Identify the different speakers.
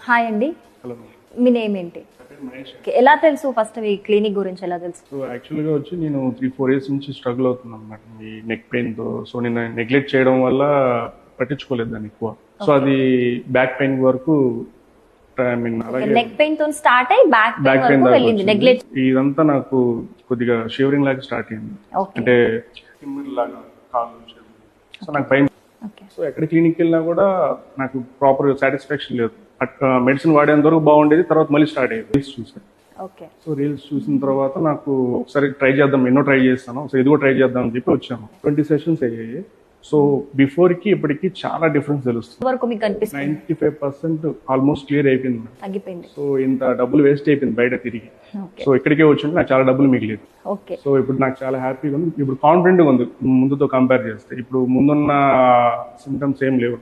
Speaker 1: Hi అండి,
Speaker 2: hello,
Speaker 1: మీ name ఏంటి?
Speaker 2: మహేష్.
Speaker 1: ఎలా తెలుసు ఫస్ట్ ఈ క్లినిక్ గురించి ఎలా తెలుసు?
Speaker 2: సో యాక్చువల్గా వచ్చి నేను 3-4 ఇయర్స్ నుంచి స్ట్రగుల్ అవుతున్నాను అనమాట ఈ నెక్ పెయిన్తో. సో నేను నెగ్లెక్ట్ చేయడం వల్ల పట్టించుకోలేదు దాన్ని ఎక్కువ. సో అది బ్యాక్ పెయిన్ వరకు ఐ మీన్ అలాగే
Speaker 1: నెక్ పెయిన్ తో స్టార్ట్ అయ్యి బ్యాక్ పెయిన్ వరకు వెళ్ళింది. నెగ్లెక్ట్
Speaker 2: ఇదంతా నాకు కొద్దిగా షివరింగ్ లాగా స్టార్ట్ అయింది.
Speaker 1: Okay.
Speaker 2: అంటే తిమ్మిరి లాగా కాళ్ళు చేతులు. సో నాకు పైన
Speaker 1: ఓకే.
Speaker 2: సో ఎక్కడ క్లినిక్ వెళ్ళినా కూడా నాకు ప్రాపర్ సాటిస్ఫాక్షన్ లేదు. మెడిసిన్ వాడేంత వరకు బాగుండేది, తర్వాత మళ్ళీ స్టార్ట్ అయ్యింది. రీల్స్ చూసాను.
Speaker 1: ఓకే.
Speaker 2: సో రీల్స్ చూసిన తర్వాత నాకు ఒకసారి ట్రై చేద్దాం, ఎన్నో ట్రై చేస్తాను, సో ఇది కూడా ట్రై చేద్దాం అని చెప్పి వచ్చాను. 20 సెషన్స్ అయ్యాయి. సో బిఫోర్ కి ఇప్పటికి చాలా డిఫరెన్స్ తెలుస్తుంది.
Speaker 1: వరకు మీకు అనిపిస్తుంది
Speaker 2: 95% ఆల్మోస్ట్ క్లియర్ అయిపోయింది.
Speaker 1: తగ్గిపోయింది.
Speaker 2: సో ఇంత డబ్బులు వేస్ట్ అయిపోయింది బయట తిరిగి.
Speaker 1: ఓకే.
Speaker 2: సో ఇక్కడికే వచ్చింది, నాకు చాలా డబ్బులు మిగిలేదు.
Speaker 1: ఓకే.
Speaker 2: సో ఇప్పుడు నాకు చాలా హ్యాపీగా ఉంది, ఇప్పుడు కాన్ఫిడెంట్గా ఉంది ముందుతో కంపేర్ చేస్తే. ఇప్పుడు ముందున్న సిమ్టమ్స్ ఏం లేవు.